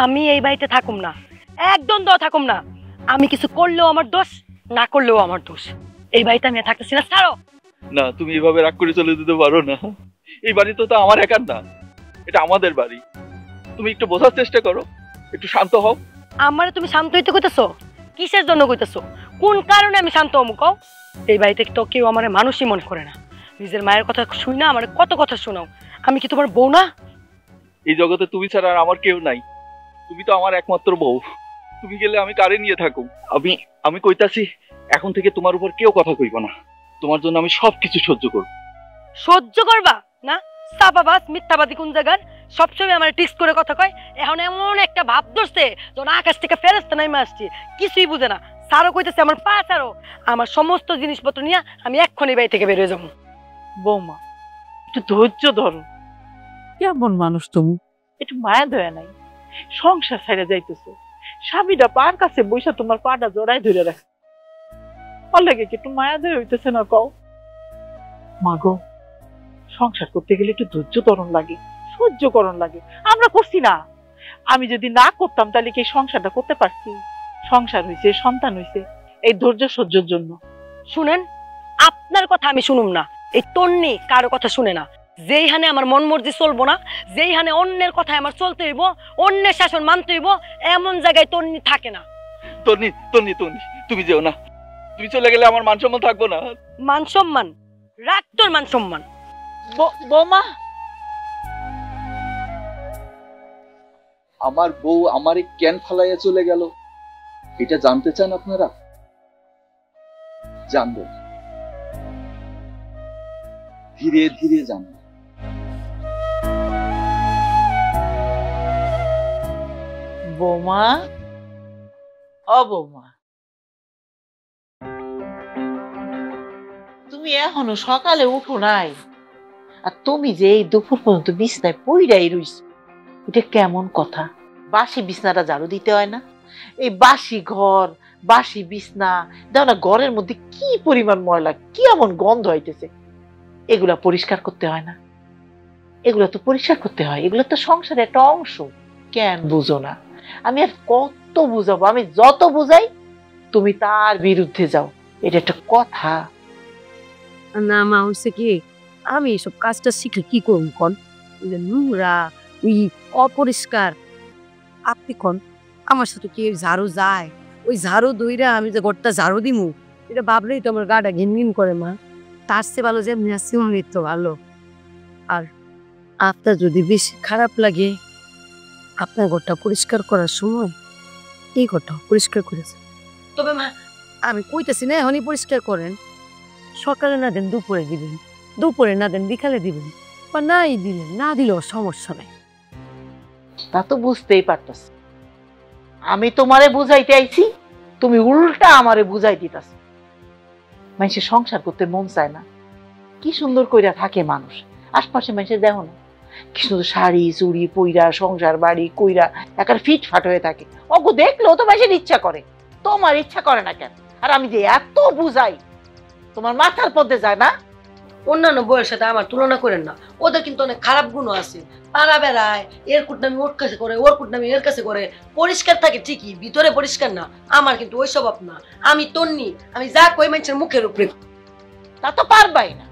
আমি এই বাড়িতে থাকুম না, একদম থাকুম না। আমি কিছু করলেও আমার দোষ, না করলেও আমার দোষ। এই বাড়িতে আমি থাকতেছি না, ছাড়ো। না, তুমি এভাবে রাগ করে চলে যেতে পারো না। এই বাড়ি তো আমার একার না, এটা আমাদের বাড়ি। তুমি একটু বোঝার চেষ্টা করো, একটু শান্ত হও। আমারে তুমি শান্ত হইতে কইতেছো? কিসের জন্য কইতেছো? কোন কারণে আমি শান্ত হবো কও? এই বাড়িতে তো কেউ আমার মানুষই মনে করে না। নিজের মায়ের কথা শুই না, আমার কত কথা শোনাও। আমি কি তোমার বউ না? এই জগতে তুমি ছাড়া আর আমার কেউ নাই। তুমি তো আমার একমাত্র বউ। তুমি গেলে আমি কারে নিয়ে থাকুম? আমি কইতাছি, এখন থেকে তোমার উপর কেউ কথা কইব না। তোমার জন্য আমি সবকিছু সহ্য করব। সহ্য করবা না? সাবাবাস মিথ্যাবাদী কোন জায়গার? সবসময় আমার টিক্স করে কথা কয়। এখন এমন একটা ভাব ধরছে যখন আকাশ থেকে ফেরেশতা নাইমা আসছে, কিছুই বুঝে না। সারও কইতেছে আমার পা ছাড়ো, আমার সমস্ত জিনিসপত্র নিয়ে আমি এক্ষুনি বাড়ি থেকে বের হয়ে যাবো। বৌমা, একটু ধৈর্য ধরো। কেমন মানুষ তুমি? একটু মায়া দয়া নাই? সংসার ছাইড়া যাইতেছো, স্বামীটা পার কাছে বইসা তোমার পাটা জড়াই ধরে রাখে। অল্লাগে কি একটু মায়া দয়া হইতেছে না কও? মাগো, সংসার করতে গেলে একটু ধৈর্য ধরন লাগে, সহ্য করণ লাগে। আমরা করছি না? আমি যদি না করতাম তাহলে কি সংসারটা করতে পারছি? সংসার হইছে, সন্তান হইছে এই ধৈর্য সহ্যের জন্য। শুনেন, আপনার কথা আমি শুনুম না। এই তন্নি কারো কথা শুনে না। যেইখানে আমার মন মর্জি চলবো না, যেইখানে অন্যের কথায় আমার চলতে হইব, অন্যের শাসন মানতে হইব, এমন জায়গায় তন্নি থাকে না। তন্নি তন্নি তন্নি, তুমি যেও না। তুমি চলে গেলে আমার মান সম্মান থাকবো না। মান সম্মান রাখ, তোর মান সম্মান। বৌমা, আমার বউ আমারে কেন ফালাইয়া চলে গেল, এটা জানতে চান আপনারা? জানবেন, ধীরে ধীরে জানবেন। বৌমা, ও বৌমা, তুমি এখনো সকালে উঠো নাই? আর তুমি যে এই দুপুর পর্যন্ত বিছনায় পইড়াই রইছ, এটা কেমন কথা? বাসি বিছনাটা ঝাড়ু দিতে হয় না? এই বাসি ঘর, বাসি বিছনা, দাও না, ঘরের মধ্যে কি পরিমাণ ময়লা, কি এমন গন্ধ হইতেছে, এগুলা পরিষ্কার করতে হয় না? এগুলো তো পরিষ্কার করতে হয়, এগুলো তো সংসারের একটা অংশ। কেন বুঝো না? আমি আর কত বুঝাবো? আমি যত বুঝাই তুমি তার বিরুদ্ধে যাও, এটা একটা কথা? না মা, হচ্ছে কি, আমি এসব কাজটা শিখে কি করুন কন? নোংরা, ওই অপরিষ্কার। আপনি কন, আমার সাথে কি ঝাড়ু যায়? ওই ঝাড়ু দইরা আমি যে ঘরটা ঝাড়ু দিমু, এটা ভাবলেই তো আমার গাটা ঘিন ঘিন করে মা। তার চেয়ে ভালো যে এমনি তো ভালো। আর আপনার যদি বেশি খারাপ লাগে, আপনার ঘরটা পরিষ্কার করার সময় এই ঘরটা পরিষ্কার করেছে। তবে মা, আমি কইতেছি না এখনই পরিষ্কার করেন। সকালে না দেন দুপুরে দিবেন, দুপুরে না দেন বিকালে দিবেন, বা নাই দিলেন, না দিলেও সমস্যা নাই। তা তো বুঝতেই পারতাস। আমি তোমারে বুঝাইতে আইছি, তুমি উল্টা আমারে বুঝাই দিতাস। মানুষের সংসার করতে মন চায় না? কি সুন্দর কইরা থাকে মানুষ, আশপাশে মানুষের দেখো না কি সুন্দর শাড়ি চুড়ি পইরা সংসার বাড়ি কইরা একার ফিট ফাট হয়ে থাকে। অগো দেখলেও তো মানুষের ইচ্ছা করে, তোমার ইচ্ছা করে না কেন? আর আমি যে এত বুঝাই, তোমার মাথার পথে যায় না? অন্যান্য বইয়ের সাথে আমার তুলনা করেন না, ওদের কিন্তু অনেক খারাপ গুণ আছে। পাড়া বেড়ায়, এর কুটনামি ওর কাছে করে, ওর কুটনামি এর কাছে করে। পরিষ্কার থাকে ঠিকই, ভিতরে পরিষ্কার না। আমার কিন্তু ওই স্বভাব না। আমি তন্নি, আমি যা কই মানুষের মুখের উপরে। তা তো পারবাই না।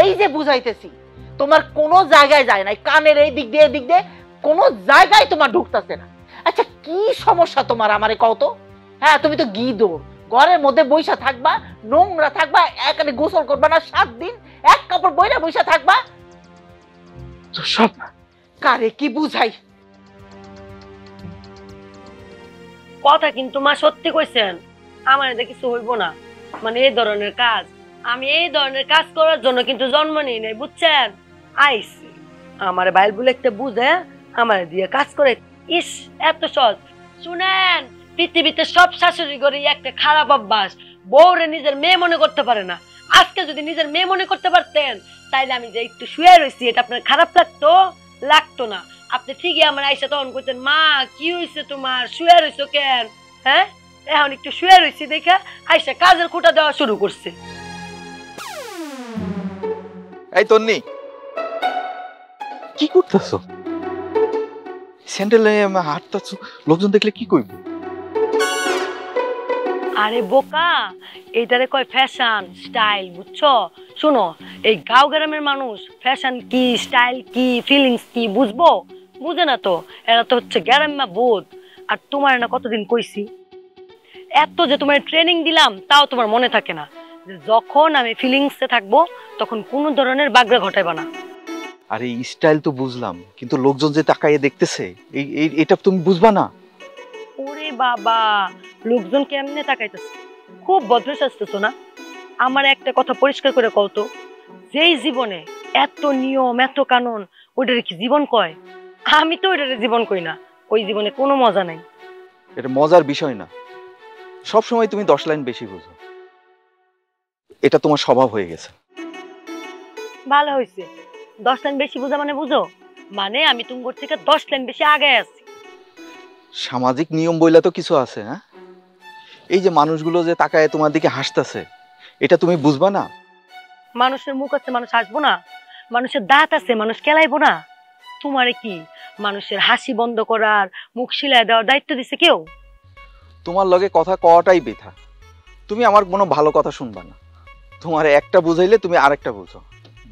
এই যে বুঝাইতেছি, তোমার কোনো জায়গায় যায় না, কানের এই দিক দিয়ে এদিক দিয়ে কোনো জায়গায় তোমার ঢুকতেছে না। আচ্ছা কি সমস্যা তোমার আমারে কও তো? হ্যাঁ, তুমি তো গিদোর, ঘরের মধ্যে বইসা থাকবা, নোংরা থাকবা, এখানে গোসল করবা না, 7 দিন এক কাপড় বইরা বইসা থাকবা। তো সব কারে কি বুঝাই? কথা কিন্তু মা সত্যি কইছেন, আমার এটা কিছু হইব না। মানে এই ধরনের কাজ, আমি এই ধরনের কাজ করার জন্য কিন্তু জন্ম নিই নাই, বুঝছেন? আইসি আমার বাইল বলে একটা বুঝে আমার দিয়ে কাজ করে। ইস, এত সহজ। শুনেন, পৃথিবীতে সব শাশুড়ি ঘরে একটা খারাপ অভ্যাস, বউরে নিজের মেয়ে মনে করতে পারে না। আজকে যদি নিজের মেয়ে মনে করতে পারতেন, তাইলে আমি যে একটু শুয়ে রয়েছি এটা আপনার খারাপ লাগতো? লাগতো না। আপনি ঠিকই আমার আইসা তখন করতেন, মা কি হয়েছে তোমার, শুয়ে রয়েছো কেন? হ্যাঁ, এখন একটু শুয়ে রয়েছি দেখা আইসা কাজের খুঁটা দেওয়া শুরু করছে। এই তন্নি, কি করতেছো? স্যান্ডেলে হাঁটতাছ, লোকজন দেখলে কি কইব? আরে বোকা, এইটারে কয় ফ্যাশন স্টাইল, বুঝছো? শোনো, এই গাঁও গ্রামের মানুষ ফ্যাশন কি, স্টাইল কি, ফিলিংস কি বুঝবো? বুঝে না তো, এরা তো হচ্ছে গ্রাম্য বোধ। আর তোমার না কতদিন কইছি, এত যে তোমার ট্রেনিং দিলাম তাও তোমার মনে থাকে না যে যখন আমি ফিলিংসে থাকবো তখন কোনো ধরনের বাগড়া ঘটাইবা না। আরে স্টাইল তো বুঝলাম, কিন্তু লোকজন যে তাকায়ে দেখতেছে এটা তুমি বুঝবা না? ওরে বাবা, লোকজন কেমনে তাকাইতেছে? খুব ভদ্র সাজতেছো না? আমার একটা কথা পরিষ্কার করে কও তো, যেই জীবনে এত নিয়ম এত কানুন, ওইটারে কি জীবন কয়? আমি তো ওইটারে জীবন কই না, ওই জীবনে কোনো মজা নাই। এটা মজার বিষয় না, সব সময় তুমি 10 লাইন বেশি বুঝো, এটা তোমার স্বভাব হয়ে গেছে। ভালো হয়েছে, 10 লাইন বেশি বুঝা মানে বুঝো, মানে আমি তোমার থেকে 10 লাইন বেশি আগে আছি। সামাজিক নিয়ম বইলা তো কিছু আছে, হ্যাঁ? এই যে মানুষগুলো যে তাকায় তোমার দিকে হাসতেছে, এটা তুমি বুঝবা না? মানুষের মুখ আছে, মানুষ হাসবো না? মানুষের দাঁত আছে, মানুষ কেলাইবো না? তোমারে কি মানুষের হাসি বন্ধ করার, মুখ শিলায় দেওয়ার দায়িত্ব দিছে কেউ? তোমার লগে কথা কওয়াটাই বৃথা, তুমি আমার কোনো ভালো কথা শুনবা না। তোমার একটা বুঝাইলে তুমি আরেকটা বুঝো,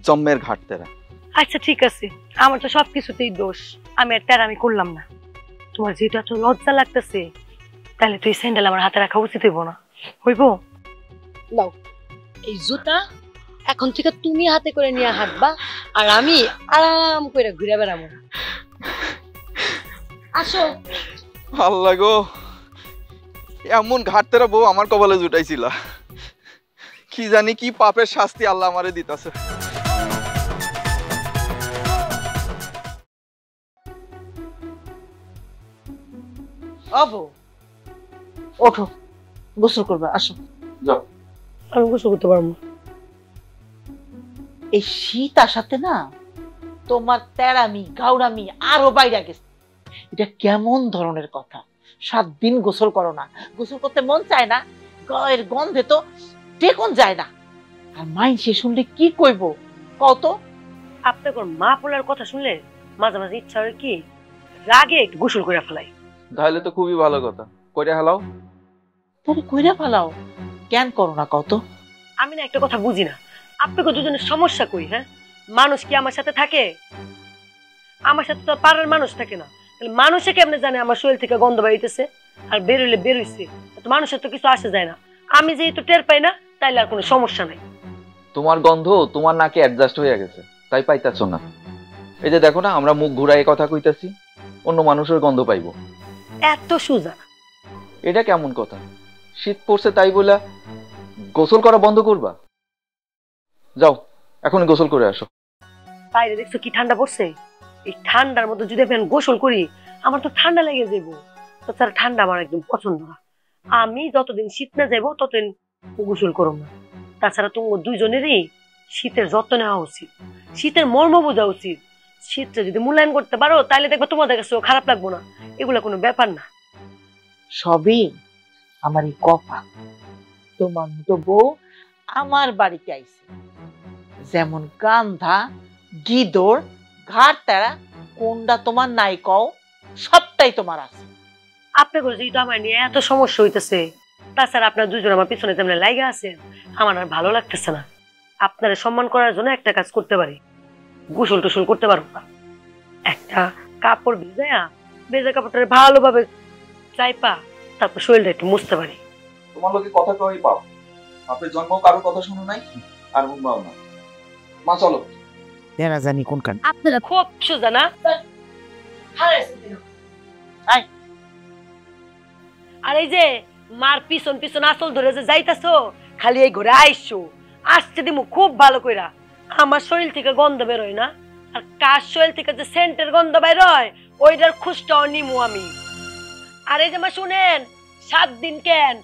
জম্মের ঘাট তেরা। আচ্ছা ঠিক আছে, আমার তো সবকিছুতেই দোষ, আমি আর তেরামি করলাম না। তোমার যেটা তো লজ্জা লাগতেছে, তাহলে তুই স্যান্ডেল আমার হাতে রাখা উচিত হইব না? হইব? নাও এই জুতা, এখন থেকে তুমি হাতে করে নিয়ে হাঁটবা, আর আমি আরাম করে ঘুরে বেড়াবো। আসো। আল্লাহ গো, এমন ঘাট তেরা বউ আমার কপালে জুটাইছিল, কি জানি কি পাপের শাস্তি আল্লাহ আমারে দিতাছে। অবো, ওঠো, গোসল করবে, আসো। যাও। আমি গোসল করতে পারবো? এই শীত আসাতে না তোমার তেরামি গাউরামি আরো বাইরে গেছে। এটা কেমন ধরনের কথা? 7 দিন গোসল করো না, গোসল করতে মন চায় না, গায়ের গন্ধে তো টেকন যায় না। আর মাইনসে শুনলে কি কইব কত? আপনার মা পোলার কথা শুনলে মাঝে মাঝে ইচ্ছা হয় কি রাগে একটু গোসল করে ফেলাই। তাহলে তো খুবই ভালো কথা, কইরা হেলাও। তুমি কইরা ফেলাও, কেন করো না কত? আমি না একটা কথা বুঝি না, আপনাকে দুজনের সমস্যা কই? হ্যাঁ, মানুষ কি আমার সাথে থাকে? আমার সাথে তো পাড়ার মানুষ থাকে না, তাহলে মানুষে কেমনে জানে আমার শরীর থেকে গন্ধ বাইতেছে? আর বেরোলে বেরোইছে, তো মানুষের তো কিছু আসে যায় না। আমি যেহেতু টের পাই না, তাইলে আর কোনো সমস্যা নাই। তোমার গন্ধ তোমার নাকে অ্যাডজাস্ট হয়ে গেছে, তাই পাইতাছো না। এই যে দেখো না, আমরা মুখ ঘুরাই কথা কইতাছি, অন্য মানুষের গন্ধ পাইবো। এত সোজা? এটা কেমন কথা? শীত পড়ছে তাই বলে গোসল করা বন্ধ করবা? যাও, এখনই গোসল করে আসো। বাইরে দেখছো কি ঠান্ডা পড়ছে? এই ঠান্ডার মধ্যে যদি আমি গোসল করি, আমার তো ঠান্ডা লেগে যাবো। তাছাড়া ঠান্ডা আমার একদম পছন্দ না। আমি যতদিন শীত না যাবো ততদিন গোসল করব না। তাছাড়া তোমার দুইজনেরই শীতের যত্ন নেওয়া উচিত, শীতের মর্ম বোঝা উচিত। শীতটা যদি মূল্যায়ন করতে পারো তাহলে দেখবে তোমাদের কাছেও খারাপ লাগবো না। এগুলো কোনো ব্যাপার না। সবই আমার এই কপাল, তোমার মতো বউ আমার বাড়িতে আইছে। যেমন গান্ধা, গিদর, ঘাট তেরা, কোনটা তোমার নাই কও? সবটাই তোমার আছে। আপনাদের যেহেতু আমার নিয়ে এত সমস্যা হইতেছে, তাছাড়া আপনার দুজন আমার পিছনে তেমন লাইগা আছে, আমার আর ভালো লাগতেছে না। আপনারা সম্মান করার জন্য একটা কাজ করতে পারি, গোসল টোসল করতে পারবো না, একটা কাপড় ভিজায়া ভেজা কাপড়টা ভালোভাবে চাইপা তারপর শরীরটা একটু মুছতে পারি। তোমার লোকে কথা কই পাও, আপনার জন্ম কারোর কথা শুনো নাই আর শুনবাও না। মা চলো। দেনা জানি কোন কান। আপনারা খুব সোজা না? আর এই যে মার পিছন পিছন আসল ধরে যে যাইতাছো, খালি এই ঘরে আইসো, আসতে দিমু খুব ভালো কইরা। আমার শরীর থেকে গন্ধ বেরোয় না, আর কার শরীর থেকে যে সেন্টের গন্ধ বের হয় ওইটার খুশটাও নিমু আমি। আর এই যে মা শুনেন, 7 দিন কেন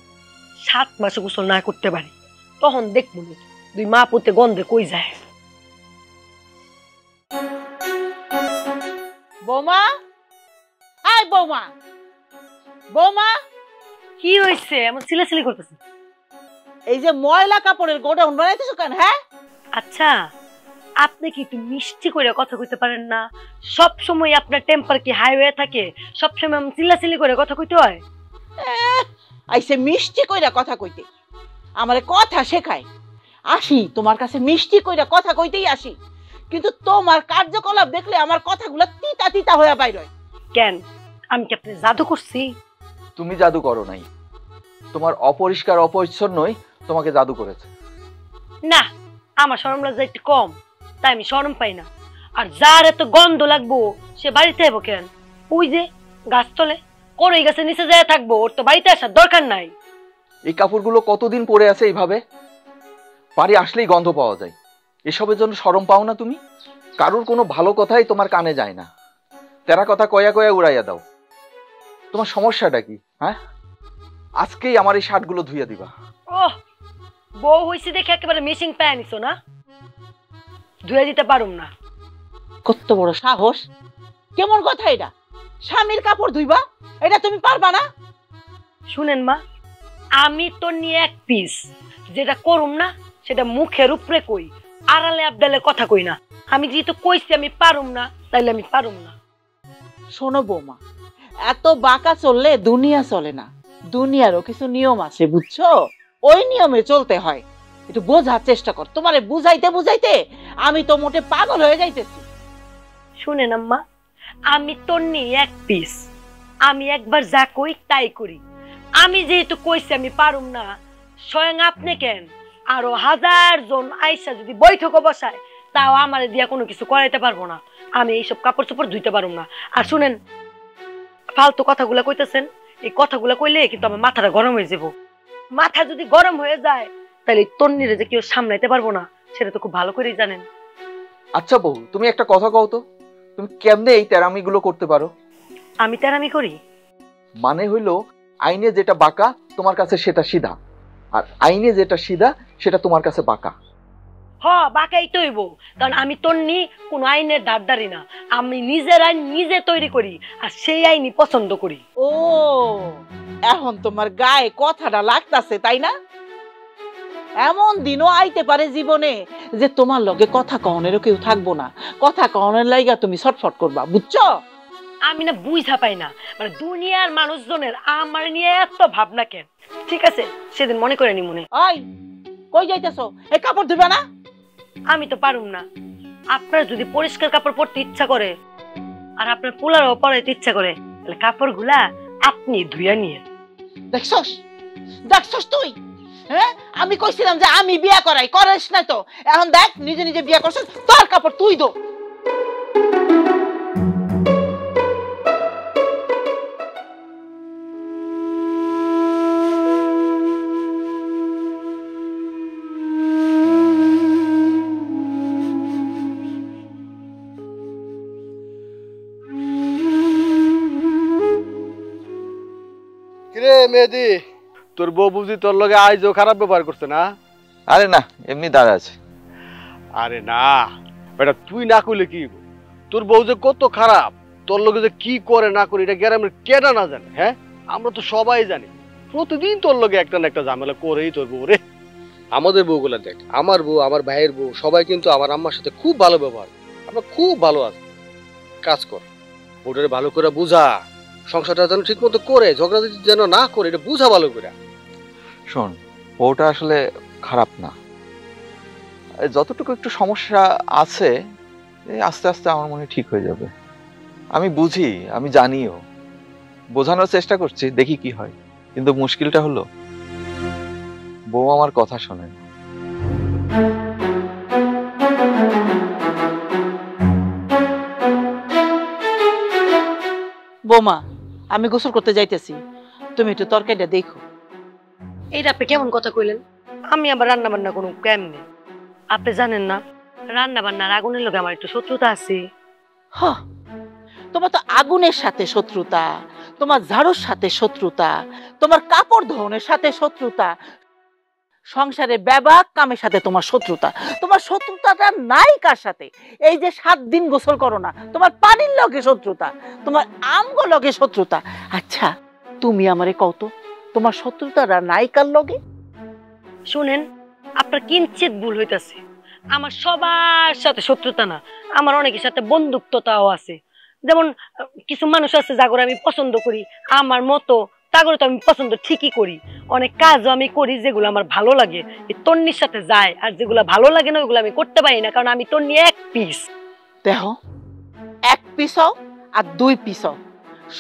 7 মাসে গোসল না করতে পারি, তখন দেখবো দুই মা পুতে গন্ধে কই যায়। বৌমা, আয় বৌমা, বৌমা, কি হইছে এমন চিলাচিলি করতেছে? এই যে ময়লা কাপড়ের গোডাউন বানাইতেছো কেন? হ্যাঁ, আচ্ছা আপনি কি একটু মিষ্টি করে কথা কইতে পারেন না? সব সময় আপনার টেম্পার কি হাই হয়ে থাকে? সব সময় চিল্লাচিল্লি করে কথা কইতে হয়? আইসে মিষ্টি কইরা কথা কইতে, আমারে কথা শেখায়। আসি তোমার কাছে মিষ্টি কইরা কথা কইতেই আসি, কিন্তু তোমার কার্যকলাপ দেখলে আমার কথাগুলো তিতা তিতা হয়ে বাইর হয়। কেন, আমি কি আপনি জাদু করছি? তুমি জাদু করো নাই, তোমার অপরিষ্কার অপরিচ্ছন্নই তোমাকে জাদু করেছে। না, আমার শরম লজ্জা একটু কম, তাই আমি শরম পাই না। আর যার এত গন্ধ লাগবো সে বাড়িতে আইবো কেন? ওই যে গাছতলে করই গাছের নিচে যায় থাকবো, ওর তো বাড়িতে আসার দরকার নাই। এই কাপড়গুলো কতদিন পরে আছে এইভাবে? বাড়ি আসলেই গন্ধ পাওয়া যায়, এসবের জন্য শরম পাও না তুমি? কারোর কোনো ভালো কথাই তোমার কানে যায় না, তেরা কথা কয়া কয়া উড়াইয়া দাও। তোমার সমস্যাটা কি? হ্যাঁ, আজকেই আমার এই শার্টগুলো ধুইয়া দিবা। ওহ, বউ হইছে দেখে একেবারে মিশিং পায় নিছো না? ধুয়ে দিতে পারুম না। কত বড় সাহস! কেমন কথা এটা? স্বামীর কাপড় ধুইবা, এটা তুমি পারবা না? শুনেন মা, আমি তো নিয়ে এক পিস, যেটা করুম না সেটা মুখের উপরে কই, আড়ালে আবডালে কথা কই না। আমি যেহেতু কইছি আমি পারুম না, তাইলে আমি পারুম না। শোনো বৌমা, এত বাঁকা চললে দুনিয়া চলে না, দুনিয়ারও কিছু নিয়ম আছে, বুঝছো? ওই নিয়মে চলতে হয়, একটু বোঝার চেষ্টা কর। তোমারে বুঝাইতে বুঝাইতে আমি তো মোটে পাগল হয়ে যাইতেছি। শুনেন আম্মা, আমি তোর নিয়ে এক পিস, আমি একবার যা কই তাই করি। আমি যেহেতু কইছি আমি পারুম না, স্বয়ং আপনি কেন আরো 1000 জন আইসা যদি বৈঠকও বসায়, তাও আমারে দিয়া কোনো কিছু করাইতে পারবো না। আমি এইসব কাপড় চোপড় ধুইতে পারুম না। আর শুনেন, ফালতু কথাগুলা কইতেছেন, এই কথাগুলা কইলে কিন্তু আমার মাথাটা গরম হয়ে যাব। মাথা যদি গরম হয়ে যায় তাহলে তন্নিরে যে কেউ সামলাইতে পারবো না, সেটা তো খুব ভালো করেই জানেন। আচ্ছা বউ, তুমি একটা কথা কও তো, তুমি কেমনে এই তেরামিগুলো করতে পারো? আমি তেরামি করি? মানে হইলো, আইনে যেটা বাঁকা তোমার কাছে সেটা সিধা, আর আইনে যেটা সিধা সেটা তোমার কাছে বাঁকা। হ, বাঁকাই তো হইব, কারণ আমি তন্নি কোন আইনের ধারধারি না। আমি নিজের আইন নিজে তৈরি করি, আর সেই আইনই পছন্দ করি। ও, এখন তোমার গায়ে কথাটা লাগতাছে, তাই না? এমন দিনও আইতে পারে জীবনে যে তোমার লগে কথা কহনেরও কেউ থাকবো না, কথা কহনের লাইগা তুমি ছটফট করবা, বুঝছো? আমি না বুঝা পাই না, মানে দুনিয়ার মানুষজনের আমার নিয়ে এত ভাবনা কেন? ঠিক আছে, সেদিন মনে করে নি মনে। ওই, কই যাইতেছো? এই কাপড় ধুবা না? আমি তো পারুম না। আপনার যদি পরিষ্কার কাপড় পরতে ইচ্ছা করে আর আপনার পোলারও পরাইতে ইচ্ছা করে, তাহলে কাপড়গুলা আপনি ধুইয়া নিয়ে। দেখছস, দেখছস তুই? হ্যাঁ, আমি কইছিলাম যে আমি বিয়া করাই, করিস না তো। এখন দেখ, নিজে নিজে বিয়া করছিস, তোর কাপড় তুই দো। কিরে মেহেদি, তোর বউ বুঝি তোর লগে আইজও খারাপ ব্যবহার করছে না? আরে না, এমনি দাঁড়া আছে। আরে না বেটা, তুই না কইলে কি হইবো? তোর বউ যে কত খারাপ, তোর লগে যে কি করে না করে এটা গ্রামের কেনা না জানে? হ্যাঁ, আমরা তো সবাই জানি। প্রতিদিন তোর লগে একটা না একটা ঝামেলা করেই তোর বউ রে। আমাদের বউগুলা দেখ, আমার বউ, আমার ভাইয়ের বউ, সবাই কিন্তু আমার আম্মার সাথে খুব ভালো ব্যবহার, আমরা খুব ভালো আছি। কাজ কর, ওটারে ভালো করে বুঝা, সংসারটা যেন ঠিক মতো করে, ঝগড়া যেন না করে, এটা বুঝা ভালো করে। শোন, ওটা আসলে খারাপ না, যতটুকু একটু সমস্যা আছে আস্তে আস্তে আমার মনে ঠিক হয়ে যাবে। আমি বুঝি, আমি জানিও, বোঝানোর চেষ্টা করছি, দেখি কি হয়। কিন্তু মুশকিলটা হলো, বউ আমার কথা শোনে না। বৌমা, আমি গোসল করতে যাইতেছি, তুমি একটু তরকারিটা দেখো। এইটা আপনি কেমন কথা কইলেন? আমি আবার রান্না বান্না কোনো কেমনে? আপনি জানেন না, রান্না বান্নার আগুনের লোক আমার একটু শত্রুতা আছে। হ, তোমার তো আগুনের সাথে শত্রুতা, তোমার ঝাড়ুর সাথে শত্রুতা, তোমার কাপড় ধোনের সাথে শত্রুতা, সংসারে ব্যাবাক কামের সাথে তোমার শত্রুতা। তোমার শত্রুতাটা নাই কার সাথে? এই যে 7 দিন গোসল করো না, তোমার পানির লগে শত্রুতা, তোমার আমগো লগে শত্রুতা। আচ্ছা, তুমি আমারে কও তো, তোমার শত্রুতাটা নাই কার লগে? শুনেন, আপনার কিঞ্চিত ভুল হইতাছে। আমার সবার সাথে শত্রুতা না, আমার অনেকের সাথে বন্ধুত্বতাও আছে। যেমন কিছু মানুষ আছে যাগরে আমি পছন্দ করি, আমার মতো তাগরে তো আমি পছন্দ ঠিকই করি। অনেক কাজও আমি করি যেগুলো আমার ভালো লাগে, এই তন্নির সাথে যায়। আর যেগুলো ভালো লাগে না ওইগুলো আমি করতে পারি না, কারণ আমি তন্নি এক পিস। দেখো, এক পিসও আর দুই পিসও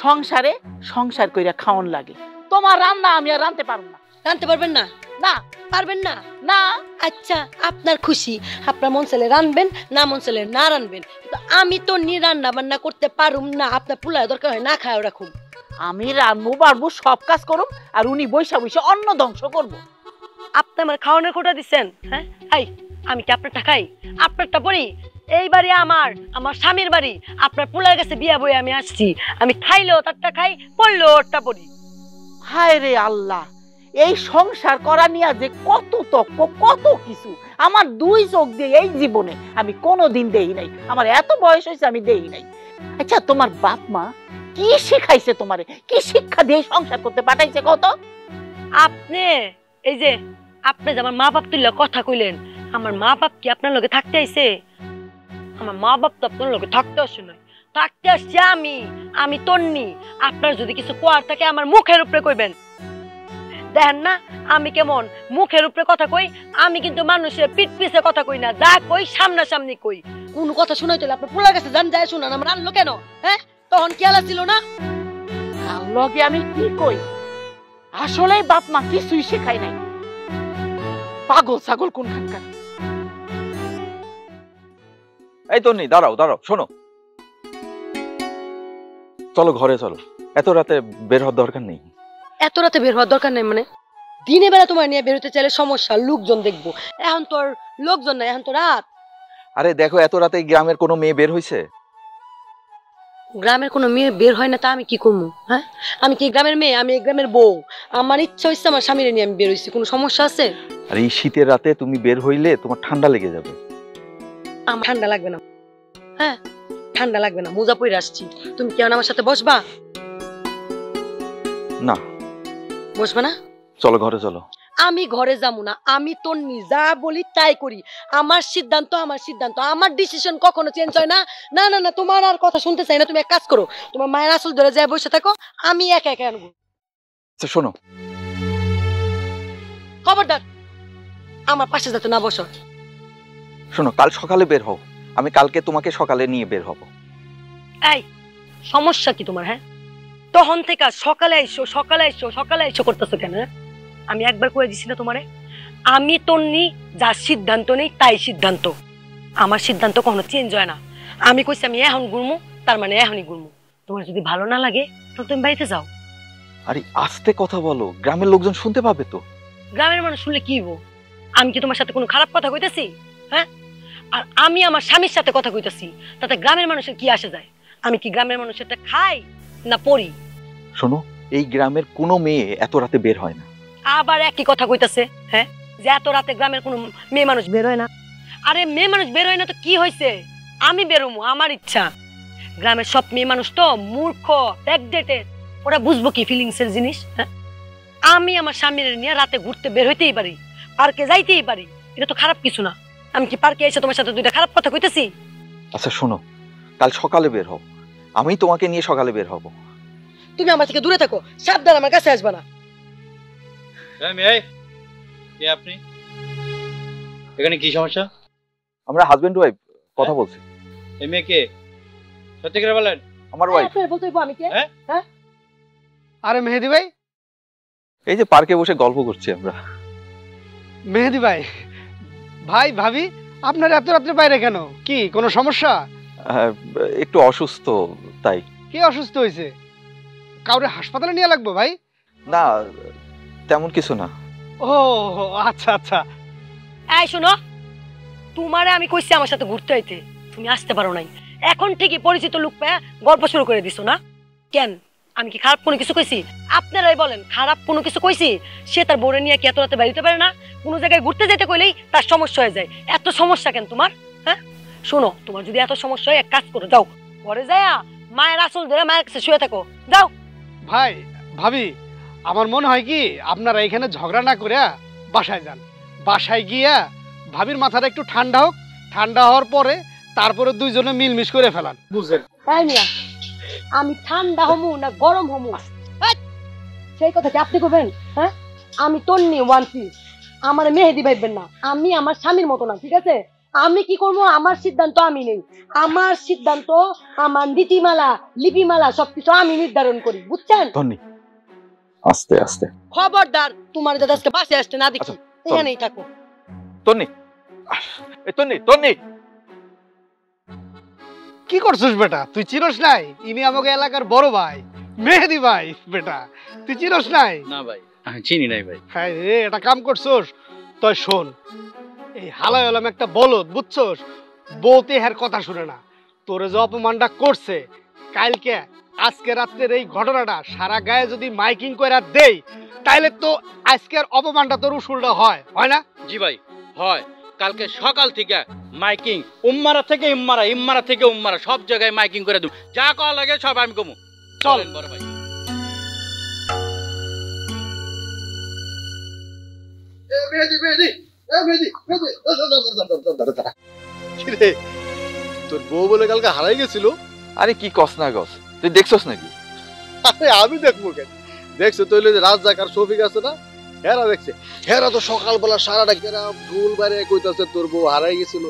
সংসারে সংসার কইরা খাওয়ান লাগে। তোমার রান্না আমি আর রাঁধতে পারবো না। রাঁধতে পারবেন না? না, পারবেন না? না। আচ্ছা, আপনার খুশি, আপনার মন চাইলে রানবেন, না মন চাইলে না রানবেন। কিন্তু আমি তো রান্না বান্না করতে পারুম না। আপনার পুলায় দরকার হয় না খায় রাখুন। আমি রান্নু বাড়বো, সব কাজ করুম, আর উনি বৈশা বৈশা অন্ন ধ্বংস করবো। আপনি আমার খাওয়ানোর কোটা দিচ্ছেন? হ্যাঁ, এই আমি কি আপনারটা খাই? আপনারটা পড়ি? এই বাড়ি আমার, আমার স্বামীর বাড়ি। আপনার পুলার কাছে বিয়া বই আমি আসছি, আমি খাইলেও তারটা খাই, পড়লেও ওরটা পড়ি। হায় রে আল্লাহ, এই সংসার করা নিয়ে যে কত তক্ক, কত কিছু আমার দুই চোখ দিয়ে এই জীবনে আমি কোনোদিন দেই নাই। আমার এত বয়স হয়েছে আমি দেই নাই। আচ্ছা, তোমার বাপ মা কি শিখাইছে তোমারে? কি শিক্ষা দিয়ে সংসার করতে পাঠাইছে কত? আপনি এই যে আপনি যে আমার মা বাপ তুললে কথা কইলেন, আমার মা বাপ কি আপনার লগে থাকতে আইছে? আমার মা বাপ তো আপনার লগে থাকতে আসে নাই, থাকতে আসছি আমি তন্নি। আপনার যদি কিছু কোয়ার থাকে আমার মুখের উপরে কইবেন। দেখেন না আমি কেমন মুখের উপরে কথা কই? আমি কিন্তু মানুষের পিঠ পিছে কথা কই না, যা কই সামনাসামনি কই। কোন কথা শুনাই তো আপনার পোলার কাছে যান, যায় শুনান। আমার আনলো কেন? হ্যাঁ, তখন কি আলা ছিল না? লগে আমি কি কই? আসলে বাপ মা কিছুই শেখাই নাই। পাগল ছাগল কোনখানকার। এই তন্নি, দাঁড়াও দাঁড়াও, শোনো, চলো ঘরে চলো। এত রাতে বের হওয়ার দরকার নেই। এত রাতে বের হওয়ার দরকার নেই মানে? দিনে বেলা তোমার নিয়ে বেরোতে চাইলে সমস্যা, লোকজন দেখবো। এখন তোর লোকজন নাই, এখন তো রাত। আরে দেখো, এত রাতে গ্রামের কোনো মেয়ে বের হইছে? গ্রামের কোনো মেয়ে বের হয় না, তা আমি কি করবো? হ্যাঁ, আমি কি গ্রামের মেয়ে? আমি এই গ্রামের বউ। আমার ইচ্ছা হচ্ছে আমার স্বামীর নিয়ে আমি বের হইছি, কোনো সমস্যা আছে? আর এই শীতের রাতে তুমি বের হইলে তোমার ঠান্ডা লেগে যাবে। আমার ঠান্ডা লাগবে না। হ্যাঁ, ঠান্ডা লাগবে না, মোজা পরে আসছি। তুমি কি আমার সাথে বসবা? না। বসবা না? চলো ঘরে চলো। আমি ঘরে যাবো না, আমি তোর যা বলি তাই করি। আমার সিদ্ধান্ত, আমার সিদ্ধান্ত, আমার ডিসিশন কখনো চেঞ্জ হয় না। না না না, তোমার আর কথা শুনতে চাই না। তুমি এক কাজ করো, তোমার মায়ের আসল ধরে যায় বসে থাকো, আমি একা একা আনবো। আচ্ছা শোনো, খবরদার আমার পাশে যাতে না বসো। শোনো, কাল সকালে বের হও, আমি কালকে তোমাকে সকালে নিয়ে বের হব। এই সমস্যা কি তোমার? হ্যাঁ, তখন থেকে সকালে আইসো সকালে আইসো সকালে আইসো করতেছো কেন? আমি একবার কয়ে দিছি না তোমারে, আমি তন্নি যার সিদ্ধান্ত নেই তাই সিদ্ধান্ত। আমার সিদ্ধান্ত কখনো চেঞ্জ হয় না। আমি কইছি আমি এখন ঘুরমু, তার মানে এখনই ঘুরমু। তোমার যদি ভালো না লাগে তাহলে তুমি বাড়িতে যাও। আরে আস্তে কথা বলো, গ্রামের লোকজন শুনতে পাবে তো। গ্রামের মানুষ শুনলে কি হবো? আমি কি তোমার সাথে কোনো খারাপ কথা কইতেছি? হ্যাঁ, আর আমি আমার স্বামীর সাথে কথা কইতেছি, তাতে গ্রামের মানুষের কি আসে যায়? আমি কি গ্রামের মানুষের খাই না পড়ি? শোনো, এই গ্রামের কোনো মেয়ে এত রাতে বের হয় না। আবার একই কথা কইতাছে। হ্যাঁ, যে এত রাতে গ্রামের কোনো মেয়ে মানুষ বের হয় না। আরে মেয়ে মানুষ বের হয় না তো কি হয়েছে? আমি বেরোমু, আমার ইচ্ছা। গ্রামের সব মেয়ে মানুষ তো মূর্খ, ব্যাকডেটেড, ওরা বুঝবো কি ফিলিংস এর জিনিস? হ্যাঁ, আমি আমার স্বামীর নিয়ে রাতে ঘুরতে বের হইতেই পারি, পার্কে যাইতেই পারি, এটা তো খারাপ কিছু না। আমি কি পার্কে এসে তোমার সাথে দুইটা খারাপ কথা কইতেছি? আচ্ছা শোনো, কাল সকালে বের হও, আমি তোমাকে নিয়ে সকালে বের হব। তুমি আমার থেকে দূরে থাকো, সাবধান, আমার কাছে আসবা না। আপনি এখানে কি সমস্যা? আমরা হাজবেন্ড ওয়াইফ কথা বলছি। এই মেয়ে কে? সত্যি করে বলেন। আমার ওয়াইফ। বলতে হইবো আমি কে? হ্যাঁ, আরে মেহেদি ভাই, এই যে পার্কে বসে গল্প করছি আমরা। মেহেদি ভাই, ভাই ভাবি আপনার এত রাত্রে বাইরে কেন? কি কোনো সমস্যা? একটু অসুস্থ তাই। কে অসুস্থ হয়েছে? কাউরে হাসপাতালে নিয়ে লাগবো ভাই? না, তেমন কিছু না। ও আচ্ছা আচ্ছা। এই শোনো, তোমারে আমি কইছি আমার সাথে ঘুরতে আইতে, তুমি আসতে পারো নাই। এখন ঠিকই পরিচিত লোক পেয়ে গল্প শুরু করে দিছো না কেন? আমি কি খারাপ কোনো কিছু কইছি? আপনারাই বলেন, খারাপ কোনো কিছু কইছি? সে তার বোরে নিয়ে কি এত রাতে বেরোতে পারে না? কোনো জায়গায় ঘুরতে যেতে কইলেই তার সমস্যা হয়ে যায়। এত সমস্যা কেন তোমার? হ্যাঁ, শোনো, তোমার যদি এত সমস্যা হয় এক কাজ করো, যাও ঘরে যায় মায়ের আসল ধরে মায়ের কাছে শুয়ে থাকো, যাও। ভাই ভাবি, আমার মনে হয় কি আপনারা এখানে ঝগড়া না করে বাসায় যান। বাসায় গিয়া ভাবির মাথাটা একটু ঠান্ডা হোক, ঠান্ডা হওয়ার পরে তারপরে দুইজনে মিলমিশ করে ফেলান, বুঝলেন? তাই মিয়া, আমি ঠান্ডা হমু না গরম হমু সেই কথা কি আপনি করবেন? হ্যাঁ, আমি তন্নি ওয়ান পিস, আমার মেহেদি ভাইবেন না। আমি আমার স্বামীর মতো না, ঠিক আছে? আমি কি করবো আমার সিদ্ধান্ত আমি নেই। আমার সিদ্ধান্ত, আমার নীতিমালা লিপিমালা সবকিছু আমি নির্ধারণ করি, বুঝছেন? ধন্যি আস্তে আস্তে। খবরদার তোমার যাতে আজকে বাসে আসতে না দেখি, এখানেই থাকো। তন্নি তন্নি তন্নি, কি করছিস বেটা? তুই চিনস নাই ইনি আমাকে এলাকার বড় ভাই মেহেদি ভাই। বেটা তুই চিনস নাই? না ভাই, আমি চিনি নাই ভাই। হ্যাঁ রে, এটা কাম করছোস। তুই শোন, এই হালাই হলাম একটা বলদ, বুঝছস? বউতে হের কথা শুনে না। তোরে যে অপমানটা করছে কালকে আজকে রাত্রের এই ঘটনাটা সারা গায়ে যদি মাইকিং করে দেই, তাইলে তো আজকের অপমানটা তোর উসুলটা হয় না? জি ভাই, হয়। কালকে সকাল থেকে মাইকিং, উম্মারা থেকে ইম্মারা, ইম্মারা থেকে উম্মারা, সব জায়গায় মাইকিং করে দেব। যা করা লাগে সব আমি কমু। চলেন বড় ভাই। কিরে, তোর বউ বলে কালকে হারাই গেছিল? আরে কি কস না গস, তুই দেখছস নাকি? আরে আমি দেখবো কেন? দেখছো তো রাজ্জাক আর শফিক আছে না, হেরা দেখছে। হেরা তো সকালবেলা সারাটা গ্রাম ঢুল বাইরে কইতাছে তোর বউ হারাই গেছিল।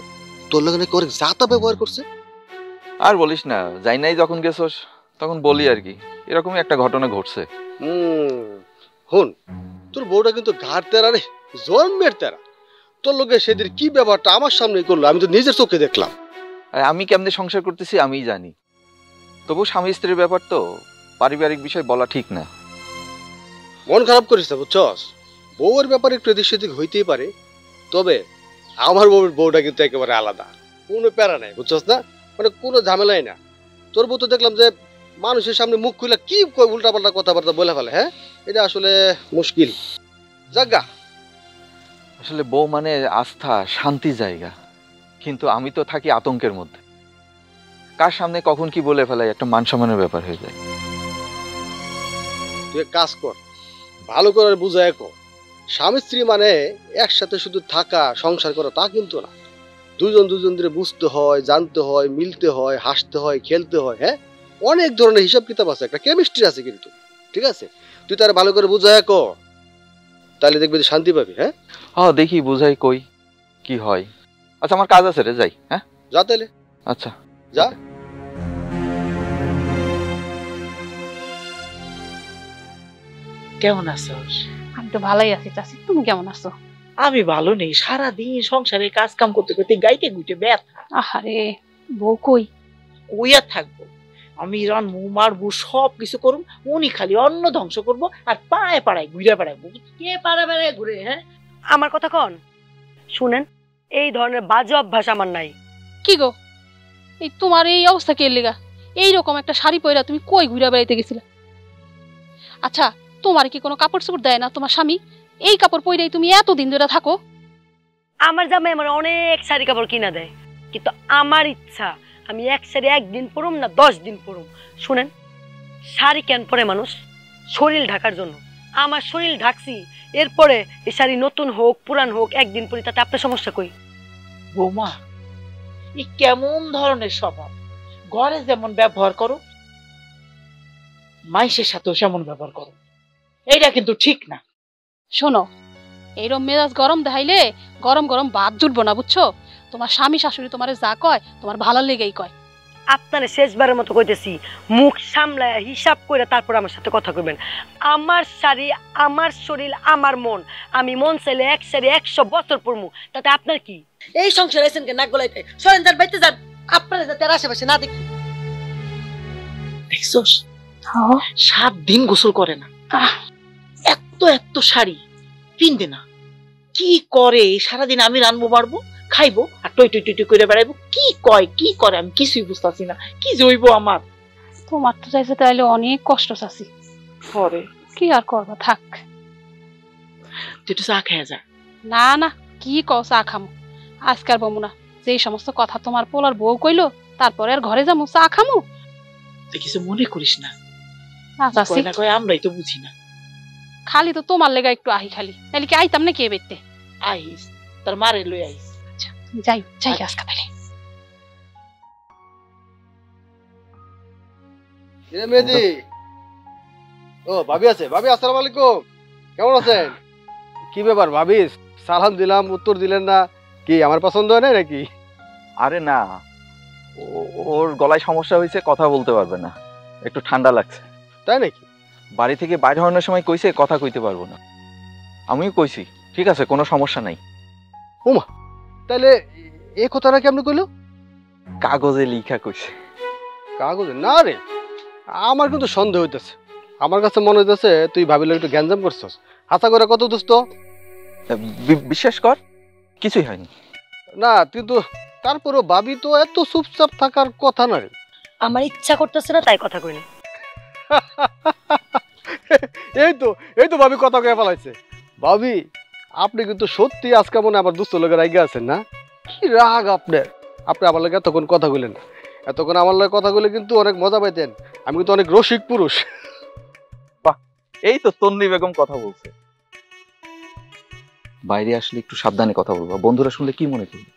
তোর লগে নাকি অনেক জাতা ব্যবহার করছে। আর বলিস না, যাই নাই যখন গেছস তখন বলি আর কি, এরকমই একটা ঘটনা ঘটছে। হুন, তোর বউটা কিন্তু ঘাট তেরা রে, জন্মের তেরা। তোর লগে সেদিন কি ব্যাপারটা আমার সামনে করলো, আমি তো নিজের চোখে দেখলাম। আর আমি কেমনে সংসার করতেছি আমিই জানি। তবু স্বামী স্ত্রীর ব্যাপার তো, পারিবারিক বিষয় বলা ঠিক না। মন খারাপ করিস না, বুঝছস? বউয়ের ব্যাপারে একটু এদিক সেদিক হইতেই পারে, তবে আমার বউটা কিন্তু একেবারে আলাদা, কোনো প্যারা নাই, বুঝছস না? মানে কোনো ঝামেলাই না। তোর বউ তো দেখলাম যে মানুষের সামনে মুখ খুলে কি উল্টাপাল্টা কথাবার্তা বলে ফেলে। হ্যাঁ, এটা আসলে মুশকিল। জাগা আসলে বউ মানে আস্থা, শান্তি জায়গা, কিন্তু আমি তো থাকি আতঙ্কের মধ্যে। কার সামনে কখন কি বলে ফেলাই একটা মান সম্মানের ব্যাপার হয়ে যায়। তুই এক কাজ কর, ভালো করে বুঝায় কর, স্বামী স্ত্রী মানে একসাথে শুধু থাকা সংসার করা তা কিন্তু না। দুজন ধরে বুঝতে হয়, জানতে হয়, মিলতে হয়, হাসতে হয়, খেলতে হয়। হ্যাঁ, অনেক ধরনের হিসাব কিতাব আছে, একটা কেমিস্ট্রি আছে কিন্তু। ঠিক আছে, তুই তার ভালো করে বুঝায় কর, তাহলে দেখবি যে শান্তি পাবি। হ্যাঁ দেখি বুঝাই কই কি হয়। আচ্ছা আমার কাজ আছে রে, যাই। হ্যাঁ যা তাহলে। আচ্ছা যা। কেমন আছোস? আমি তো ভালোই আছি চাচি, তুমি কেমন আছো? আমি ভালো নেই, সারাদিন সংসারে কাজ কাম করতে করতে গাইতে গুইতে ব্যথা। আহারে, বউ কই? কইয়া থাকবো? আমি রানবো, মারবো, সব কিছু করুম, উনি খালি অন্ন ধ্বংস করবো আর পায়ে পাড়ায় ঘুরে বেড়াবো। কে পারে বেড়ে ঘুরে? হ্যাঁ, আমার কথা কন শুনেন, এই ধরনের বাজে অভ্যাস আমার নাই। কি গো, এই তোমার এই অবস্থা কে লেগা? এইরকম একটা শাড়ি পরে তুমি কই ঘুরে বেড়াইতে গেছিলে? আচ্ছা, তোমার কি কোনো কাপড় চোপড় দেয় না তোমার স্বামী? এই কাপড় পরেই তুমি এতদিন ধরে থাকো। আমার জামাই আমার অনেক শাড়ি কাপড় কিনা দেয়, কিন্তু আমার ইচ্ছা আমি এক শাড়ি একদিন পরুম না 10 দিন পরুম। শুনেন, শাড়ি কেন পরে মানুষ? শরীর ঢাকার জন্য। আমার শরীর ঢাকছি, এরপরে এই শাড়ি নতুন হোক পুরান হোক একদিন পরি, তাতে আপনার সমস্যা কই? বৌমা, এই কেমন ধরনের স্বভাব? ঘরে যেমন ব্যবহার করো, মাইসের সাথেও সেমন ব্যবহার করো, এইটা কিন্তু ঠিক না। শোনো, এইরকম মেজাজ গরম দেখাইলে গরম গরম ভাত জুটবো না, বুঝছো? তোমার স্বামী শাশুড়ি তোমার যা কয় তোমার ভালো লেগেই কয়। আপনারে শেষবারের মতো কইতেছি, মুখ সামলায় হিসাব করে তারপর আমার সাথে কথা কইবেন। আমার শাড়ি, আমার শরীর, আমার মন, আমি মন চাইলে এক শাড়ি 100 বছর পরমু, তাতে আপনার কি? এই সংসার আছেন কে নাক গলাইতে? সরেন, যান বাইতে যান, আপনারা যাতে আর আশেপাশে না দেখি। দেখছোস, 7 দিন গোসল করে না, এত এত শাড়ি পিনবে না, কি করে সারাদিন? আমি রানবো, মারবো, খাইবো আর টই টই টই করে বেড়াইবো। কি কয় কি করে আমি কিছুই বুঝতেছি না, কি জইব আমার। তোমার তো চাইছে তাইলে অনেক কষ্ট চাচি, পরে কি আর করবা, থাক। তুই একটু চা খেয়ে যা। না না, কি কও চা খামু? আজকাল বমু না, যেই সমস্ত কথা তোমার পোলার বউ কইলো তারপরে আর ঘরে যামু চা খামু? তুই কিছু মনে করিস না, না চাচি, কয় না কয় আমরাই তো বুঝি না। খালি তো তোমার লেগা একটু আহি, খালি তাহলে কি আইতাম না কে বেতে? আইস, তোর মারে লই আইস। যাই যাই আজকে তাহলে। মেহেদি, ও ভাবি আছে? ভাবি আসসালামু আলাইকুম, কেমন আছেন? কি ব্যাপার ভাবি, সালাম দিলাম উত্তর দিলেন না, কি আমার পছন্দ হয় না নাকি? আরে না, ওর গলায় সমস্যা হয়েছে, কথা বলতে পারবে না, একটু ঠান্ডা লাগছে। তাই নাকি? বাড়ি থেকে বাইরে হওয়ার সময় কইছে কথা কইতে পারবো না। আমিও কইছি ঠিক আছে, কোনো সমস্যা নাই। তাহলে এই কথাটা কেমন কইলো? কাগজে লিখা কইছে। কাগজে? না রে, আমার কিন্তু সন্দেহ হইতেছে। আমার কাছে মনে হইতেছে তুই ভাবিলে একটু গ্যাঞ্জাম করছস। হাতা করে কত দোস্ত? বিশ্বাস কর কিছুই হয়নি। না কিন্তু তারপরও ভাবি তো এত চুপচাপ থাকার কথা না রে। আমার ইচ্ছা করতেছে না তাই কথা কইনি। এই তো ভাবি কথা কয়ে ফেলাইছে। ভাবি আপনি কিন্তু সত্যি আজকে মনে আবার দুস্থ লোকের আগে আছেন না? কি রাগ আপনার! আপনি আমার লাগে এতক্ষণ কথা বললেন না, এতক্ষণ আমার লাগে কথা বলে কিন্তু অনেক মজা পাইতেন। আমি কিন্তু অনেক রসিক পুরুষ। এই তো তন্নি বেগম কথা বলছে। বাইরে আসলে একটু সাবধানে কথা বলবো, বন্ধুরা শুনলে কি মনে করবে?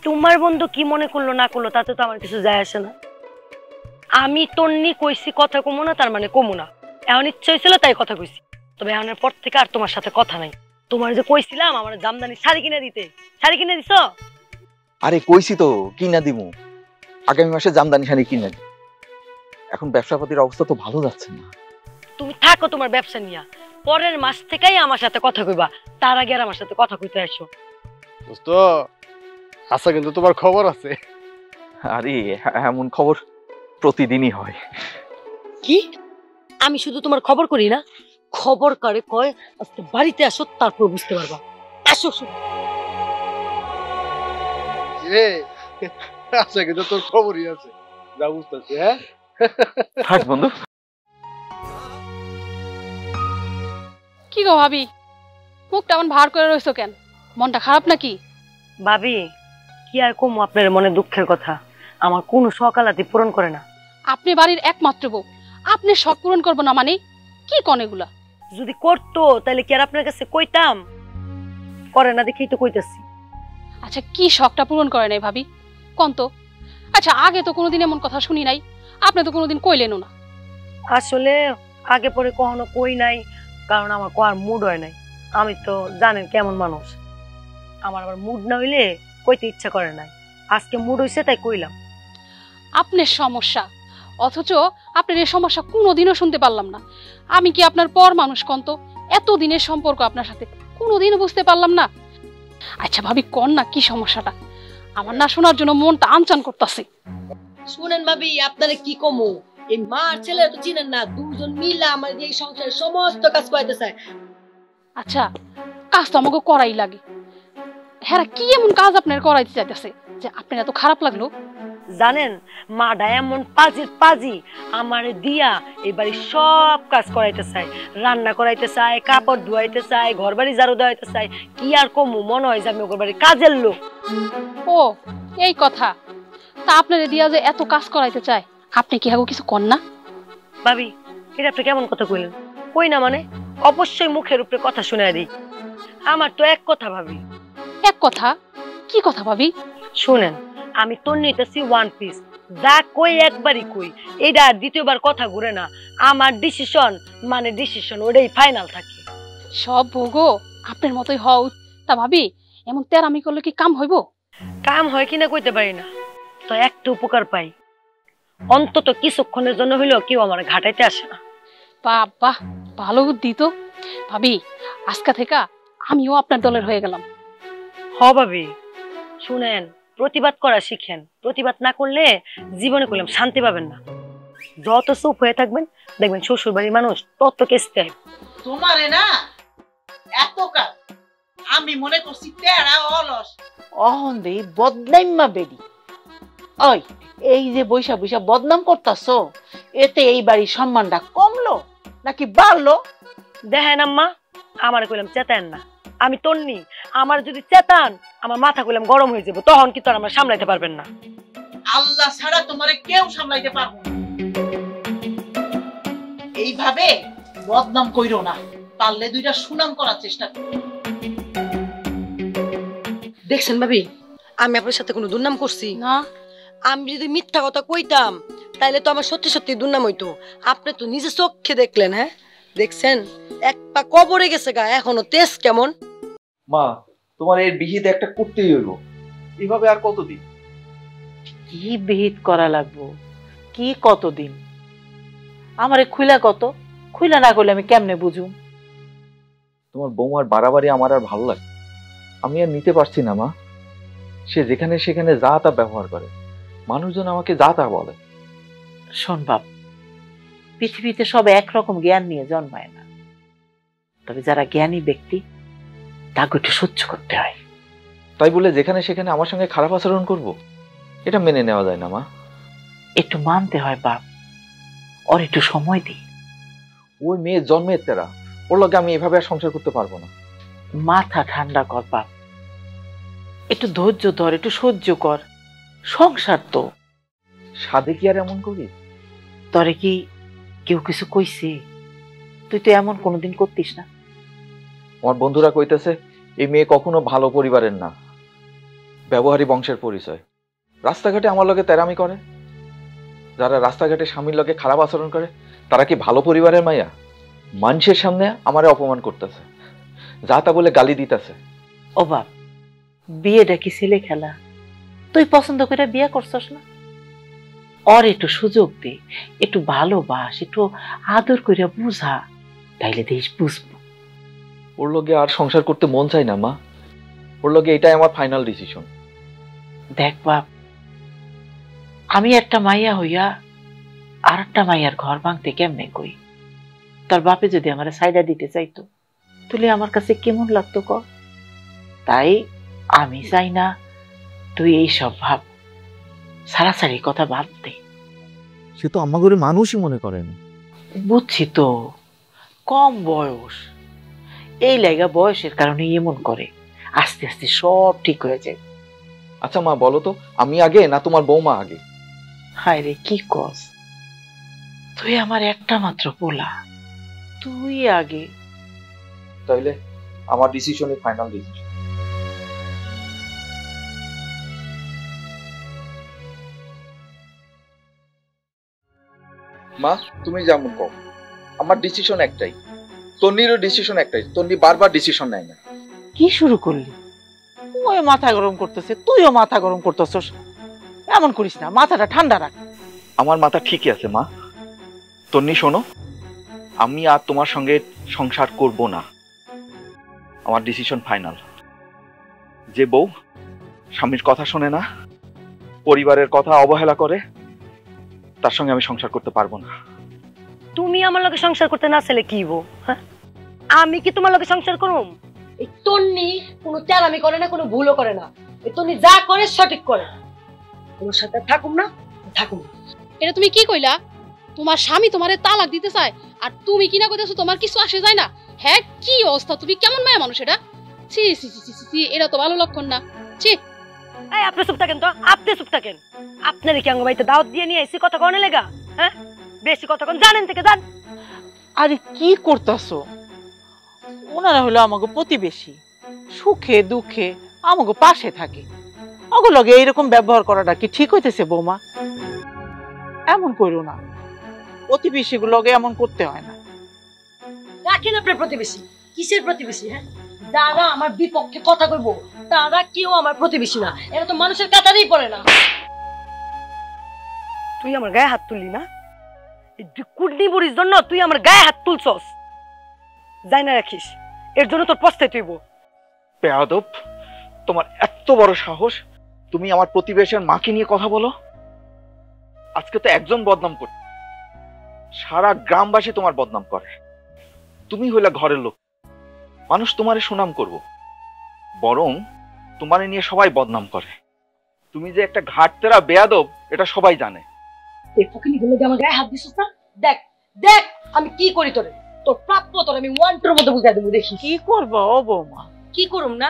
তোমার বন্ধু কি মনে করলো না করলো তাতে তো আমার কিছু যায় আসে না। আমি তন্নি কইছি কথা কমু না, তার মানে কমু না। এখন ইচ্ছা হয়েছিল তাই কথা কইছি, তবে এখনের পর থেকে আর তোমার সাথে কথা নাই। তোমার যে কইছিলাম আমার জামদানি শাড়ি কিনে দিতে, শাড়ি কিনে দিছো? আরে কইছি তো কিনা দিমু, আগামী মাসে জামদানি শাড়ি কিনে দিই। এখন ব্যবসাপাতির অবস্থা তো ভালো যাচ্ছে না। তুমি থাকো তোমার ব্যবসা নিয়া, পরের মাস থেকেই আমার সাথে কথা কইবা, তার আগে আর আমার সাথে কথা কইতে আসো। দোস্ত আচ্ছা, কিন্তু তোমার খবর আছে। আরে এমন খবর প্রতিদিনই হয়। কি? আমি শুধু তোমার খবর করি না, খবর করে কয় আজকে বাড়িতে আসো, তারপর বুঝতে পারবা। আসো আচ্ছা, কিন্তু তোর খবরই আছে, যা বুঝতেছি। হ্যাঁ থাক বন্ধু। কি গো ভাবি, মুখটা এমন ভার করে রইছো কেন? মনটা খারাপ নাকি? ভাবি কি আর কম আপনার মনে দুঃখের কথা, আমার কোনো সকালাতি পূরণ করে না। আপনি বাড়ির একমাত্র বউ, আপনি শখ পূরণ করবো না মানে কি কন এগুলা? যদি করতো তাহলে কি আর আপনার কাছে কইতাম? করে না দেখেই তো কইতাছি। আচ্ছা কি শখটা পূরণ করে নাই ভাবি কন তো? আচ্ছা আগে তো কোনোদিন এমন কথা শুনি নাই, আপনি তো কোনোদিন কইলেনও না। আসলে আগে পরে কখনো কই নাই, কারণ আমার কোয়ার মুড হয় নাই। আমি তো জানেন কেমন মানুষ, আমার আবার মুড না হইলে কইতে ইচ্ছা করে নাই। আজকে মুড হইছে তাই কইলাম। আপনার সমস্যা, অথচ আপনার এই সমস্যা কোনোদিনও শুনতে পারলাম না। আমি কি আপনার পর মানুষ কন তো? এত দিনের সম্পর্ক আপনার সাথে, কোনোদিনও বুঝতে পারলাম না। আচ্ছা ভাবি কন না কি সমস্যাটা? আমার না শোনার জন্য মনটা আনচান করতেছে। শুনেন ভাবি, আপনারে কি কমু, এই মা আর ছেলে তো চিনেন না, দুজন মিলে আমার এই সংসারের সমস্ত কাজ করাইতে চায়। আচ্ছা কাজ তো আমাকে করাই লাগে, হ্যাঁ কি এমন কাজ আপনার করাইতে চাইতেছে যে আপনার এত খারাপ লাগলো? জানেন মা ডায়মন্ড পাজি আমার দিয়া এই বাড়ির সব কাজ করাইতে চায়, রান্না করাইতে চায়, কাপড় ধোয়াইতে চায়, ঘর বাড়ি ঝাড়ু দেওয়াইতে চায়। কি আর কমু, মনে হয় যে আমি ওর বাড়ির কাজের লোক। ও এই কথা, তা আপনার দিয়া যে এত কাজ করাইতে চায়, আপনি কি হাগো কিছু কন না? ভাবি এটা আপনি কেমন কথা কইলেন? কই না মানে অবশ্যই মুখের উপরে কথা শুনাই দিই। আমার তো এক কথা ভাবি। এক কথা? কি কথা ভাবি? শুনেন, আমি তোর নিতেছি ওয়ান পিস, যা কই একবারই কই, এইটা আর দ্বিতীয়বার কথা ঘুরে না। আমার ডিসিশন মানে ডিসিশন, ওটাই ফাইনাল থাকে। সব ভোগো আপনার মতোই হও। তা ভাবি এমন তেরামি করলে কি কাম হইব? কাম হয় কিনা কইতে পারি না, তো একটা উপকার পাই, অন্তত কিছুক্ষণের জন্য হইলেও কেউ আমার ঘাটাইতে আসে না। বাবা ভালো বুদ্ধি তো। ভাবি আজকা থেকে আমিও আপনার দলের হয়ে গেলাম। হ ভাবি, শুনেন প্রতিবাদ করা শিখেন, প্রতিবাদ না করলে জীবনে কইলাম শান্তি পাবেন না। যত চুপ হয়ে থাকবেন দেখবেন শ্বশুর বাড়ির মানুষ তত কেসতে। তোমারে না এত কাজ আমি মনে করছি তেরা অলস, অহন দেই বদনাইমা বেরি। ওই এই যে বৈশা বৈশা বদনাম করতাছো, এতে এই বাড়ির সম্মানটা কমলো নাকি বাড়লো? দেখেন আম্মা, আমার কইলাম চেতেন না, আমি তন্নি, আমার যদি চেতান আমার মাথা কইলাম গরম হয়ে যাবো, তখন কি তোর আমরা সামলাইতে পারবেন না। আল্লাহ ছাড়া তোমারে কেউ সামলাইতে পারবো না। এইভাবে বদনাম কইরো না, পারলে দুইটা সুনাম করার চেষ্টা করো। দেখছেন ভাবি, আমি আপনার সাথে কোনো দুর্নাম করছি? না। আমি যদি মিথ্যা কথা কইতাম তাইলে তো আমার সত্যি সত্যি দুর্নাম হইতো। আপনি তো নিজে চোখে দেখলেন, হ্যাঁ দেখছেন এক পা কবরে গেছে গা, এখনো তেজ কেমন। মা, তোমার এর বিহিত একটা করতেই হইব। এভাবে আর কতদিন? কি বিহিত করা লাগবো, কি কতদিন? আমারে খুইলা কত, খুইলা না করলে আমি কেমনে বুঝুম? তোমার বৌমার বাড়াবাড়ি আমার আর ভালো লাগে, আমি আর নিতে পারছি না মা। সে যেখানে সেখানে যা তা ব্যবহার করে, মানুষজন আমাকে যা তা বলে। শোন বাপ, পৃথিবীতে সব একরকম জ্ঞান নিয়ে জন্মায় না, তবে যারা জ্ঞানী ব্যক্তি তাকে একটু সহ্য করতে হয়। তাই বলে যেখানে সেখানে আমার সঙ্গে খারাপ আচরণ করব, এটা মেনে নেওয়া যায় না মা। একটু মানতে হয় বাপ, ওর একটু সময় দিই। ওই মেয়ে জন্মের তেরা, ওর লগে আমি এভাবে আর সংসার করতে পারবো না। মাথা ঠান্ডা কর বাপ, একটু ধৈর্য ধর, একটু সহ্য কর। সংসার তো। সাধে কি আর এমন করি? তরে কি কেউ কিছু কইছে? তুই তো এমন কোনোদিন করতিস না। আমার বন্ধুরা কইতেছে এই মেয়ে কখনো ভালো পরিবারের না, ব্যবহারী বংশের পরিচয়। রাস্তাঘাটে আমার লগে তেরামি করে। যারা রাস্তাঘাটে স্বামীর লগে খারাপ আচরণ করে তারা কি ভালো পরিবারের মাইয়া? মানুষের সামনে আমারে অপমান করতেছে, যা তা বলে গালি দিতেছে। ও বাপ, বিয়েটা কি ছেলে খেলা? তুই পছন্দ করে বিয়ে করছস না? ওর একটু সুযোগ দে, একটু ভালোবাস, একটু আদর করে বুঝা, তাইলে দেশ বুঝবো। ওর লগে আর সংসার করতে মন চাই না মা। ওর লগে এটাই আমার ফাইনাল ডিসিশন। দেখ বাপ, আমি একটা মাইয়া হইয়া আর একটা মাইয়ার ঘর ভাঙতে কেমনে কই? তোর বাপে যদি আমার সাইডা দিতে চাইতো তুই আমার কাছে কেমন লাগতো ক? তাই আমি চাই না তুই এইসব ভাব, সারাসারি কথা বাদ দে। সে তো আমাগরে মানুষই মনে করেন। বুঝছি তো, কম বয়স, এই লাগা বয়সের কারণে এমন করে। আস্তে আস্তে সব ঠিক হয়ে যায়। আচ্ছা মা, বলো তো আমি আগে না তোমার বৌমা আগে? হায় রে, কি কস? তুই আমার একটা মাত্র পোলা, তুই আগে। তাইলে আমার ডিসিশনই ফাইনাল ডিসিশন। মা, তুমি যেমন কও, আমার ডিসিশন একটাই, তন্নিরও ডিসিশন একটাই। তন্নি বারবার ডিসিশন নেয় না। কি শুরু করলি? ওই মাথা গরম করতেছে, তুইও মাথা গরম করতেছস। এমন করিস না, মাথাটা ঠান্ডা রাখ। আমার মাথা ঠিকই আছে মা। তন্নি শোনো, আমি আর তোমার সঙ্গে সংসার করব না। আমার ডিসিশন ফাইনাল। যে বউ স্বামীর কথা শোনে না, পরিবারের কথা অবহেলা করে, তার সঙ্গে আমি সংসার করতে পারবো না। তুমি আমার লগে সংসার করতে না চাইলে কি হবো? হ্যাঁ, আমি কি তোমার লগে সংসার করুম? এই তন্নি কোনো চালামি করে না, কোনো ভুলও করে না। এই তন্নি যা করে সঠিক করে। তোমার সাথে থাকুম না, থাকুম। এটা তুমি কি কইলা? তোমার স্বামী তোমারে তালাক দিতে চায় আর তুমি কিনা কইতেছো তোমার কিছু আসে যায় না? হ্যাঁ, কি অবস্থা! তুমি কেমন মায়া মানুষ এটা? ছি ছি ছি ছি ছি, এটা তো ভালো লক্ষণ না। ছি। এই আপনি চুপ থাকেন তো, আপনি চুপ থাকেন। আপনার কি আঙ্গ বাড়িতে দাওয়াত দিয়ে নিয়ে এসে কথা কনে লেগা? হ্যাঁ, বেশি কথা কন, জানেন থেকে যান। আরে কি করতেছো? ওনারা হলো আমাকে প্রতিবেশী, সুখে দুঃখে আমাকে পাশে থাকে। ওগুলোকে এইরকম ব্যবহার করাটা কি ঠিক হইতেছে বৌমা? এমন করো না, প্রতিবেশী গুলোকে এমন করতে হয় না। রাখেন আপনার প্রতিবেশী। কিসের প্রতিবেশী? হ্যাঁ, যারা আমার বিপক্ষে কথা কইব তারা কেউ আমার প্রতিবেশী না। এরা তো মানুষের কাতারেই পড়ে না। তুই আমার গায়ে হাত তুললি না? এই কুডনি বুড়ির জন্য তুই আমার গায়ে হাত তুলছস। যাই না রাখিস, এর জন্য তোর পস্তাইতে হইব। বেয়াদব, তোমার এত বড় সাহস, তুমি আমার প্রতিবেশীর মাকে নিয়ে কথা বলো? আজকে তো একজন বদনাম করে, সারা গ্রামবাসী তোমার বদনাম করে। তুমি হইলা ঘরের লোক, মানুষ তোমারে সুনাম করব, বরং তোমারে নিয়ে সবাই বদনাম করে। তুমি যে একটা ঘাটতেরা বেয়াদব এটা সবাই জানে। এই ফকিনি গুলো আমার গায়ে হাত দিছস না? দেখ দেখ আমি কি করি তোরে। তোর প্রাপ্য তোর আমি ওয়ান্টের মধ্যে বুঝাই দেবো, দেখি কি করবো ও বৌমা? কি করুম না?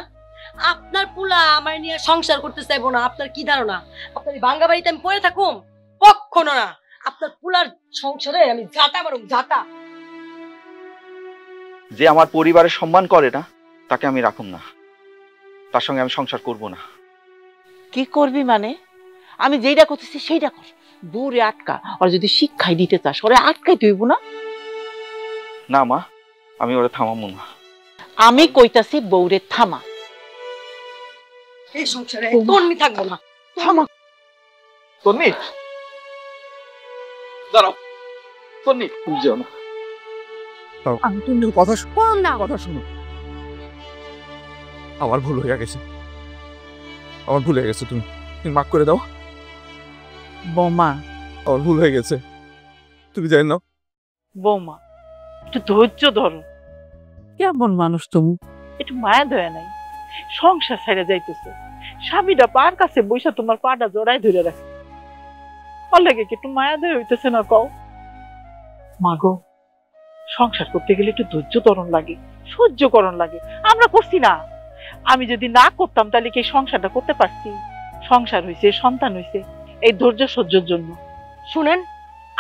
আপনার পোলা আমার নিয়ে সংসার করতে চাইবো না। আপনার কি ধারণা আপনার এই ভাঙ্গা বাড়িতে আমি পড়ে থাকুম? কখনো না। আপনার পোলার সংসারে আমি ঝাঁটা মারুম, ঝাঁটা। যে আমার পরিবারের সম্মান করে না তাকে আমি রাখুম না, তার সঙ্গে আমি সংসার করব না। কি করবি মানে? আমি যেইটা করতেছি সেইটা কর। বউরে আটকা, আর যদি শিক্ষাই দিতে চাস ওরে আটকাই তুইব না। না মা, আমি ওরা থামাবো না। আমি কইতাছি বউরে থামা। এই সংসারে তন্নি থাকবো না। থামা। তন্নি, দাঁড়াও। তন্নি, তুমি যেও না। আমি তুমি কথা শোন না, কথা শুনো। আমার ভুল হয়ে গেছে, আমার ভুল হয়ে গেছে। তুমি মাফ করে দাও। বৌমা, আমার ভুল হয়ে গেছে, তুমি জানি না। বৌমা একটু ধৈর্য ধরো। কেমন মানুষ তুমি, একটু মায়া দয়া নাই। সংসার ছেড়ে যাইতেছে, স্বামীটা পার কাছে বৈশা তোমার পাটা জড়াই ধরে রাখে। অল্লাগে কি একটু মায়া দয়া হইতেছে না কও? মাগো, সংসার করতে গেলে একটু ধৈর্য ধরন লাগে, সহ্য করণ লাগে। আমরা করছি না? আমি যদি না করতাম তাহলে কি এই সংসারটা করতে পারছি? সংসার হইছে, সন্তান হইছে এই ধৈর্য সহ্যের জন্য। শুনেন,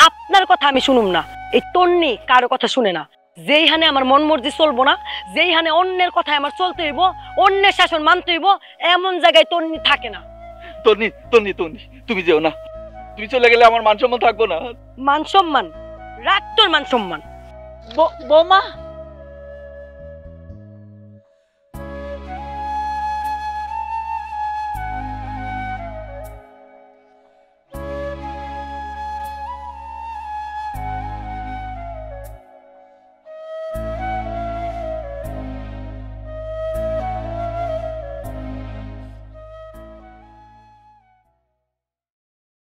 আপনার কথা আমি শুনুম না। এই তন্নি কারো কথা শুনে না। যেইখানে আমার মন মর্জি চলবো না, যেইখানে অন্যের কথায় আমার চলতে হইব, অন্যের শাসন মানতে হইব, এমন জায়গায় তন্নি থাকে না। তন্নি, তন্নি, তন্নি, তুমি যেও না। তুমি চলে গেলে আমার মান সম্মান থাকবো না। মান সম্মান রাখ, তোর মান সম্মান। বৌমা